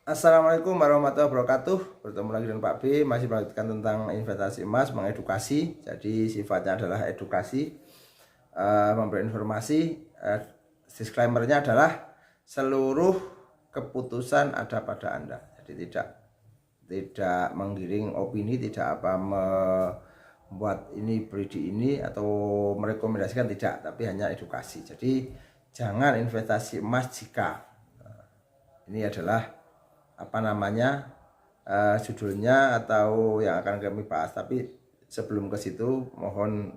Assalamualaikum warahmatullahi wabarakatuh. Bertemu lagi dengan Pak B. Masih melanjutkan tentang investasi emas, mengedukasi. Jadi sifatnya adalah edukasi, memberi informasi. Disclaimernya adalah seluruh keputusan ada pada Anda. Jadi tidak menggiring opini, tidak membuat ini beli di ini atau merekomendasikan, tidak, tapi hanya edukasi. Jadi jangan investasi emas jika ini adalah judulnya atau yang akan kami bahas. Tapi sebelum ke situ mohon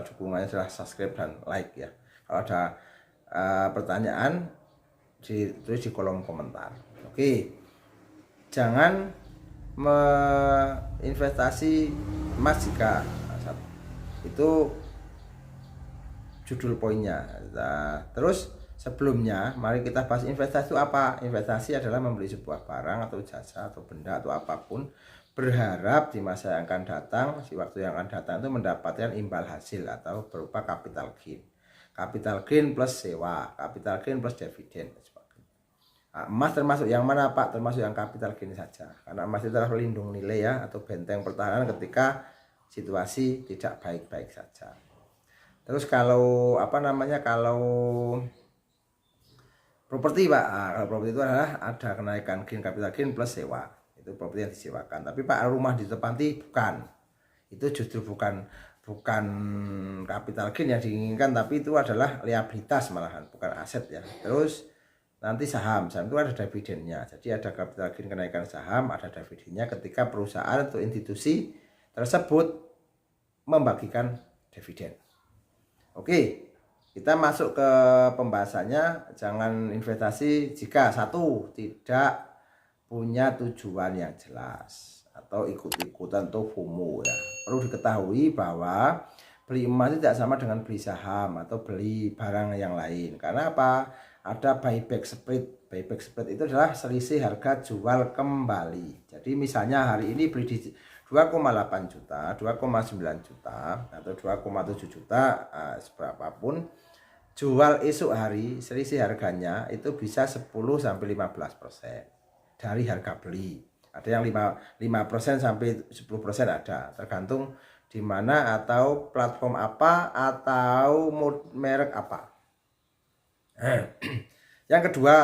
dukungannya adalah subscribe dan like ya. Kalau ada pertanyaan ditulis di kolom komentar. Oke, jangan investasi emas jika itu judul poinnya. Nah, terus sebelumnya, mari kita bahas investasi itu apa. Investasi adalah membeli sebuah barang atau jasa atau benda atau apapun, berharap di masa yang akan datang, di waktu yang akan datang itu mendapatkan imbal hasil atau berupa capital gain. Capital gain plus sewa, capital gain plus dividen. Nah, emas termasuk yang mana Pak? Termasuk yang capital gain saja. Karena emas itu adalah pelindung nilai ya, atau benteng pertahanan ketika situasi tidak baik-baik saja. Terus kalau kalau properti Pak, kalau properti itu adalah ada kenaikan gain, capital gain plus sewa. Itu properti yang disewakan. Tapi Pak, rumah ditempati bukan. Itu justru bukan capital gain yang diinginkan, tapi itu adalah liabilitas malahan, bukan aset ya. Terus nanti saham itu ada dividennya. Jadi ada capital gain kenaikan saham, ada dividennya ketika perusahaan atau institusi tersebut membagikan dividen. Oke. Kita masuk ke pembahasannya. Jangan investasi jika satu, tidak punya tujuan yang jelas atau ikut-ikutan atau FOMO ya. Perlu diketahui bahwa beli emas tidak sama dengan beli saham atau beli barang yang lain. Karena apa? Ada buyback spread. Buyback spread itu adalah selisih harga jual kembali. Jadi misalnya hari ini beli di 2,8 juta, 2,9 juta atau 2,7 juta, seberapapun, jual esok hari selisih harganya itu bisa 10-15% dari harga beli. Ada yang 5% sampai 10% ada, tergantung di mana atau platform apa atau merek apa. Yang kedua,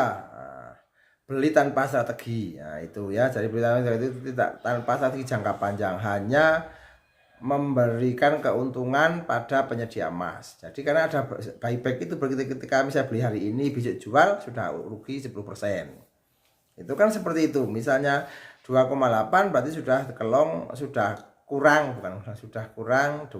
beli tanpa strategi. Nah, itu ya, jadi beli tanpa strategi itu tidak tanpa strategi jangka panjang, hanya memberikan keuntungan pada penyedia emas. Jadi karena ada buyback itu ketika misalnya beli hari ini besok jual sudah rugi 10%. Itu kan seperti itu. Misalnya 2,8 berarti sudah kurang 2,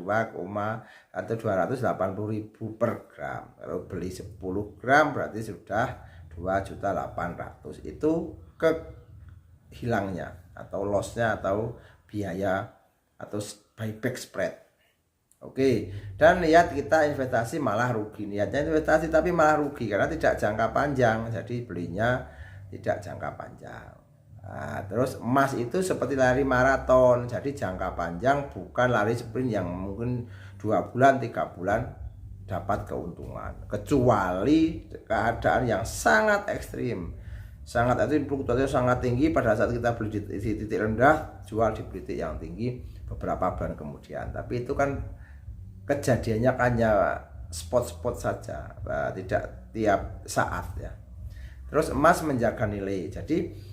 atau 280.000 per gram. Kalau beli 10 gram berarti sudah 2.800.000. Itu kehilangnya atau lossnya atau biaya atau buyback spread. Oke, dan lihat kita investasi malah rugi. Niatnya investasi tapi malah rugi karena tidak jangka panjang. Jadi belinya tidak jangka panjang. Nah, terus emas itu seperti lari maraton. Jadi jangka panjang, bukan lari sprint yang mungkin 2 bulan 3 bulan dapat keuntungan. Kecuali keadaan yang sangat ekstrim, sangat ekstrim, fluktuasinya sangat tinggi pada saat kita beli di titik rendah, jual di titik yang tinggi beberapa bulan kemudian. Tapi itu kan kejadiannya hanya spot-spot saja, tidak tiap saat ya. Terus emas menjaga nilai. Jadi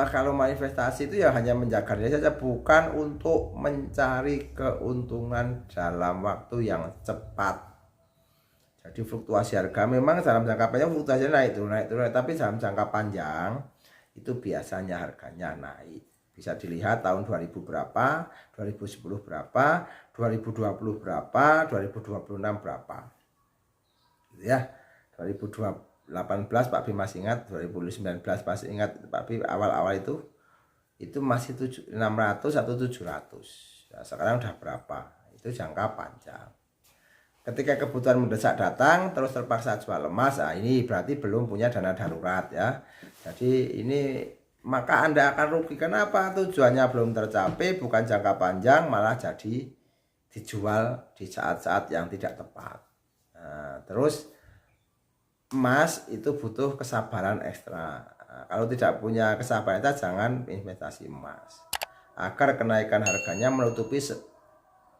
kalau mau investasi itu ya hanya menjaga nilai saja, bukan untuk mencari keuntungan dalam waktu yang cepat. Jadi fluktuasi harga memang dalam jangka panjang fluktuasinya naik turun, tapi dalam jangka panjang itu biasanya harganya naik. Bisa dilihat tahun 2000 berapa, 2010 berapa, 2020 berapa, 2026 berapa. Gitu ya. 2018 Pak B masih ingat, 2019 masih ingat Pak B, awal-awal itu masih 600 atau 700. Nah, sekarang udah berapa? Itu jangka panjang. Ketika kebutuhan mendesak datang terus terpaksa jual emas, nah ini berarti belum punya dana darurat ya. Jadi ini maka Anda akan rugi. Kenapa? Tujuannya belum tercapai, bukan jangka panjang, malah jadi dijual di saat-saat yang tidak tepat. Nah, terus emas itu butuh kesabaran ekstra. Kalau tidak punya kesabaran itu jangan investasi emas. Agar kenaikan harganya menutupi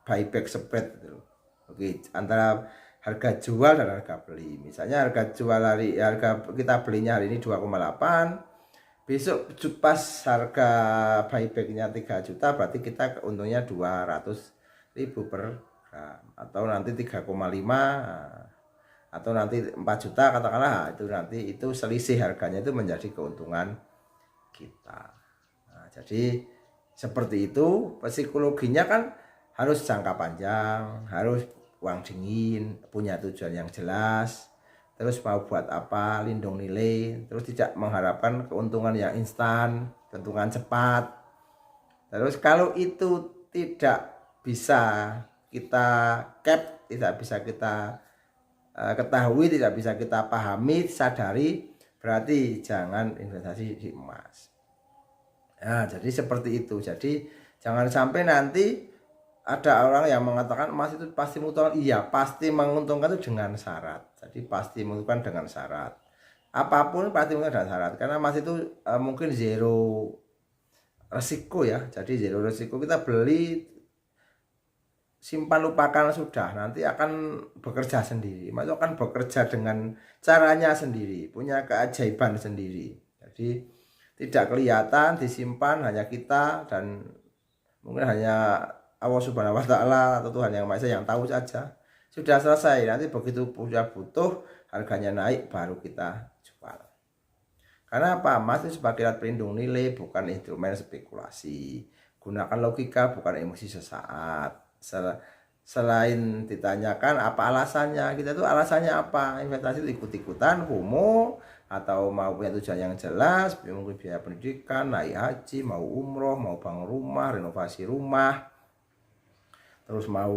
buyback spread gitu. Oke, antara harga jual dan harga beli. Misalnya harga jual harga kita belinya hari ini 2,8, besok pas harga buybacknya 3 juta, berarti kita untungnya 200.000 per gram, atau nanti 3,5, atau nanti 4 juta katakanlah, itu nanti itu selisih harganya itu menjadi keuntungan kita. Nah, jadi seperti itu psikologinya kan, harus jangka panjang, harus uang dingin, punya tujuan yang jelas, terus mau buat apa, lindung nilai, terus tidak mengharapkan keuntungan yang instan, keuntungan cepat. Terus kalau itu tidak bisa kita cap, tidak bisa kita ketahui, tidak bisa kita pahami, sadari, berarti jangan investasi di emas. Nah, jadi seperti itu. Jadi jangan sampai nanti ada orang yang mengatakan emas itu pasti menguntungkan. Iya, pasti menguntungkan itu dengan syarat. Jadi pasti menguntungkan dengan syarat. Apapun pasti menguntungkan dengan syarat. Karena emas itu mungkin zero resiko ya. Jadi zero resiko, kita beli, simpan, lupakan, sudah, nanti akan bekerja sendiri. Emas itu akan bekerja dengan caranya sendiri, punya keajaiban sendiri. Jadi tidak kelihatan, disimpan hanya kita dan mungkin hanya Allah Subhanahu wa Ta'ala atau Tuhan Yang Maha Esa yang tahu saja. Sudah selesai, nanti begitu sudah butuh, harganya naik, baru kita jual. Karena apa? Emas itu sebagai alat pelindung nilai, bukan instrumen spekulasi. Gunakan logika, bukan emosi sesaat. Selain ditanyakan apa alasannya, kita tuh alasannya apa? Investasi itu ikut-ikutan, FOMO, atau mau punya tujuan yang jelas, mungkin biaya pendidikan, naik haji, mau umroh, mau bangun rumah, renovasi rumah, terus mau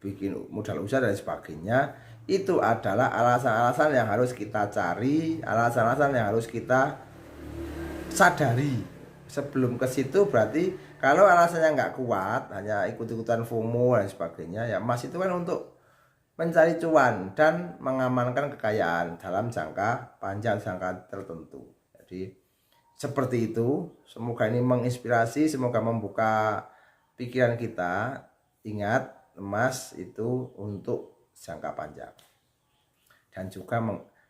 bikin modal usaha dan sebagainya. Itu adalah alasan-alasan yang harus kita cari, alasan-alasan yang harus kita sadari. Sebelum ke situ berarti kalau alasannya nggak kuat, hanya ikut-ikutan FOMO dan sebagainya, ya emas itu kan untuk mencari cuan dan mengamankan kekayaan dalam jangka panjang, jangka tertentu. Jadi seperti itu. Semoga ini menginspirasi, semoga membuka pikiran kita. Ingat, emas itu untuk jangka panjang. Dan juga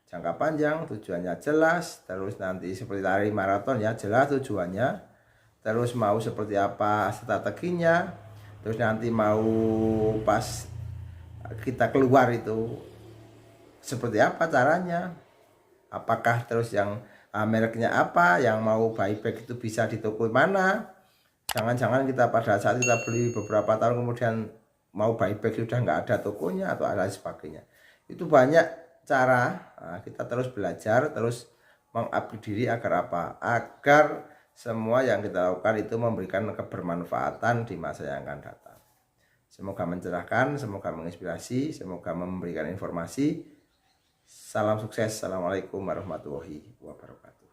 jangka panjang, tujuannya jelas. Terus nanti seperti lari maraton ya, jelas tujuannya. Terus mau seperti apa strateginya. Terus nanti mau pas kita keluar itu seperti apa caranya. Apakah terus yang mereknya apa, yang mau buyback itu bisa di toko mana. Jangan-jangan kita pada saat kita beli beberapa tahun kemudian mau buyback sudah nggak ada tokonya atau ada sebagainya. Itu banyak cara. Nah, kita terus belajar, terus mengupgrade diri agar apa? Agar semua yang kita lakukan itu memberikan kebermanfaatan di masa yang akan datang. Semoga mencerahkan, semoga menginspirasi, semoga memberikan informasi. Salam sukses. Assalamualaikum warahmatullahi wabarakatuh.